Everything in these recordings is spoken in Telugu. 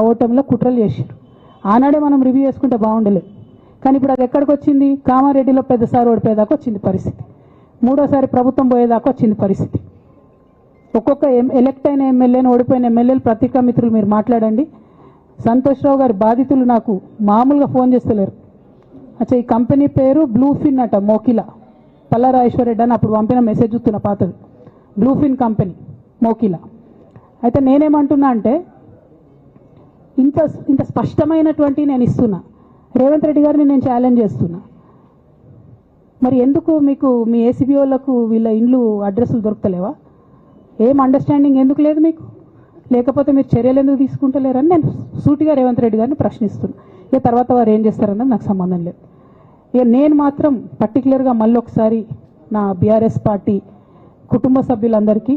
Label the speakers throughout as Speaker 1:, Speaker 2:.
Speaker 1: ఓటమిలో కుట్రలు చేశారు. ఆనాడే మనం రివ్యూ చేసుకుంటే బాగుండలేదు. కానీ ఇప్పుడు అది ఎక్కడికి వచ్చింది? కామారెడ్డిలో పెద్దసారి ఓడిపోయేదాకా వచ్చింది పరిస్థితి. మూడోసారి ప్రభుత్వం పోయేదాకా వచ్చింది పరిస్థితి. ఒక్కొక్క ఎలక్ట్ అయిన ఎమ్మెల్యేని, ఓడిపోయిన ఎమ్మెల్యేలు పత్రికా మిత్రులు మీరు మాట్లాడండి. సంతోష్ రావు గారి బాధితులు నాకు మామూలుగా ఫోన్ చేస్తలేరు. అచ్చా, ఈ కంపెనీ పేరు బ్లూఫిన్ అట, మోకిలా. పల్లారాజేశ్వరరెడ్డి అని అప్పుడు పంపిన మెసేజ్ చూస్తున్న పాతది. Bluefin company Mokila. అయితే నేనేమంటున్నా అంటే ఇంత స్పష్టమైనటువంటి నేను ఇస్తున్నా. రేవంత్ రెడ్డి గారిని నేను ఛాలెంజ్ చేస్తున్నా. మరి ఎందుకు మీకు మీ ఏసీబీ వాళ్ళకు వీళ్ళ ఇండ్లు అడ్రస్లు దొరుకుతలేవా? ఏం అండర్స్టాండింగ్ ఎందుకు లేదు మీకు? లేకపోతే మీరు చర్యలు ఎందుకు తీసుకుంటలేరని నేను సూటిగా రేవంత్ రెడ్డి గారిని ప్రశ్నిస్తున్నా. ఇక తర్వాత వారు ఏం చేస్తారన్నది నాకు సంబంధం లేదు. ఇక నేను మాత్రం పర్టికులర్గా మళ్ళీ ఒకసారి నా బీఆర్ఎస్ పార్టీ కుటుంబ సభ్యులందరికీ,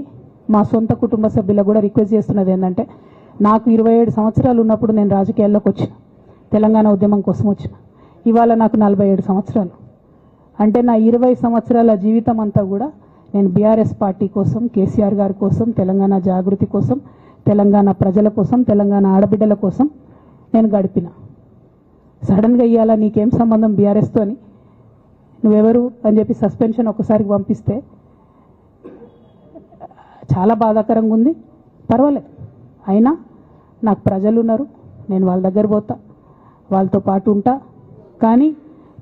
Speaker 1: మా సొంత కుటుంబ సభ్యులకు కూడా రిక్వెస్ట్ చేస్తున్నది ఏంటంటే, నాకు 27 సంవత్సరాలు ఉన్నప్పుడు నేను రాజకీయాల్లోకి వచ్చిన, తెలంగాణ ఉద్యమం కోసం వచ్చిన. ఇవాళ నాకు 47 సంవత్సరాలు. అంటే నా 20 సంవత్సరాల జీవితం అంతా కూడా నేను బీఆర్ఎస్ పార్టీ కోసం, కేసీఆర్ గారి కోసం, తెలంగాణ జాగృతి కోసం, తెలంగాణ ప్రజల కోసం, తెలంగాణ ఆడబిడ్డల కోసం నేను గడిపిన. సడన్గా ఇవ్వాలా నీకేం సంబంధం బీఆర్ఎస్తో అని, నువ్వెవరు అని చెప్పి సస్పెన్షన్ ఒకసారికి పంపిస్తే చాలా బాధాకరంగా ఉంది. పర్వాలేదు, అయినా నాకు ప్రజలు ఉన్నారు, నేను వాళ్ళ దగ్గర పోతా, వాళ్ళతో పాటు ఉంటా. కానీ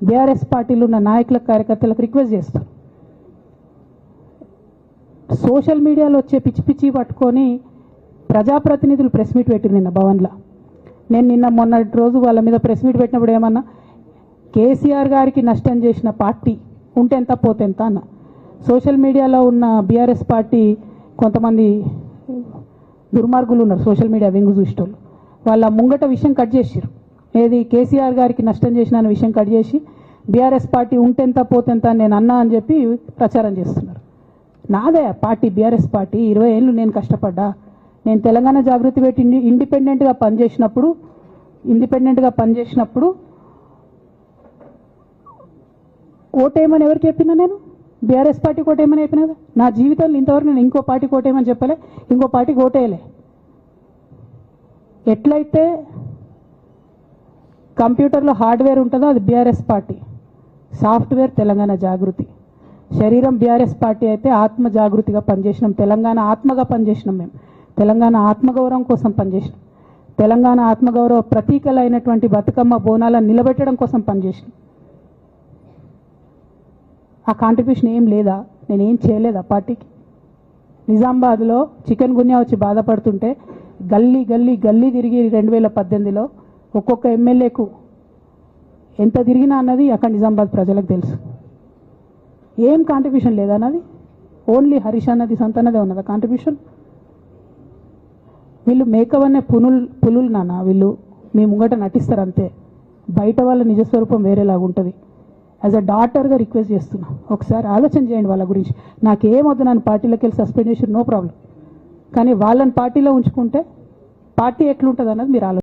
Speaker 1: బీఆర్ఎస్ పార్టీలో ఉన్న నాయకులకు, కార్యకర్తలకు రిక్వెస్ట్ చేస్తాను, సోషల్ మీడియాలో వచ్చే పిచ్చి పిచ్చి పట్టుకొని ప్రజాప్రతినిధులు ప్రెస్ మీట్ పెట్టింది నిన్న భవన్లో. నేను నిన్న మొన్నటి రోజు వాళ్ళ మీద ప్రెస్ మీట్ పెట్టినప్పుడు ఏమన్నా, కేసీఆర్ గారికి నష్టం చేసిన పార్టీ ఉంటే ఎంత పోతే ఎంత అన్న. సోషల్ మీడియాలో ఉన్న బీఆర్ఎస్ పార్టీ కొంతమంది దుర్మార్గులు ఉన్నారు, సోషల్ మీడియా వెంగు చూసేటోళ్ళు. వాళ్ళ ముంగట విషయం కట్ చేసిరు. ఏది కేసీఆర్ గారికి నష్టం చేసిన అన్న విషయం కట్ చేసి బీఆర్ఎస్ పార్టీ ఉంటెంత పోతెంత నేను అన్నా అని చెప్పి ప్రచారం చేస్తున్నారు. నాదే పార్టీ బీఆర్ఎస్ పార్టీ. 20 ఏళ్ళు నేను కష్టపడ్డా. నేను తెలంగాణ జాగృతి పెట్టి ఇండిపెండెంట్గా పనిచేసినప్పుడు ఓటేయమని ఎవరికి చెప్పినా? నేను బీఆర్ఎస్ పార్టీకి ఓటేయమని చెప్పినా కదా. నా జీవితంలో ఇంతవరకు నేను ఇంకో పార్టీకి ఓటేయమని చెప్పలే, ఇంకో పార్టీకి ఓటేయలే. ఎట్లయితే కంప్యూటర్లో హార్డ్వేర్ ఉంటుందో అది బీఆర్ఎస్ పార్టీ, సాఫ్ట్వేర్ తెలంగాణ జాగృతి. శరీరం బీఆర్ఎస్ పార్టీ అయితే ఆత్మ జాగృతిగా పనిచేసినాం, తెలంగాణ ఆత్మగా పనిచేసినాం. మేము తెలంగాణ ఆత్మగౌరవం కోసం పనిచేసినాం, తెలంగాణ ఆత్మగౌరవ ప్రతీకలైనటువంటి బతుకమ్మ బోనాలను నిలబెట్టడం కోసం పనిచేసినాం. ఆ కాంట్రిబ్యూషన్ ఏం లేదా? నేనేం చేయలేదా పార్టీకి? నిజామాబాద్లో చికెన్ గున్యా వచ్చి బాధపడుతుంటే గల్లీ గల్లీ గల్లీ తిరిగి 2018లో ఒక్కొక్క ఎమ్మెల్యేకు ఎంత తిరిగినా అన్నది అక్కడ నిజామాబాద్ ప్రజలకు తెలుసు. ఏం కాంట్రిబ్యూషన్ లేదా అన్నది? ఓన్లీ హరీష్ అన్నది సంతన్నదే ఉన్నదా కాంట్రిబ్యూషన్? వీళ్ళు మేకవన్నే పులులు నాన్న. వీళ్ళు మీ ముంగట నటిస్తారు అంతే, బయట వాళ్ళ నిజస్వరూపం వేరేలాగా ఉంటుంది. యాజ్ అ డాటర్గా రిక్వెస్ట్ చేస్తున్నా, ఒకసారి ఆలోచన చేయండి వాళ్ళ గురించి. నాకేమొద్దు, నన్ను పార్టీలోకి వెళ్ళి సస్పెండ్ చేసి నో ప్రాబ్లం, కానీ వాళ్ళని పార్టీలో ఉంచుకుంటే పార్టీ ఎట్లుంటుంది అన్నది మీరు ఆలోచన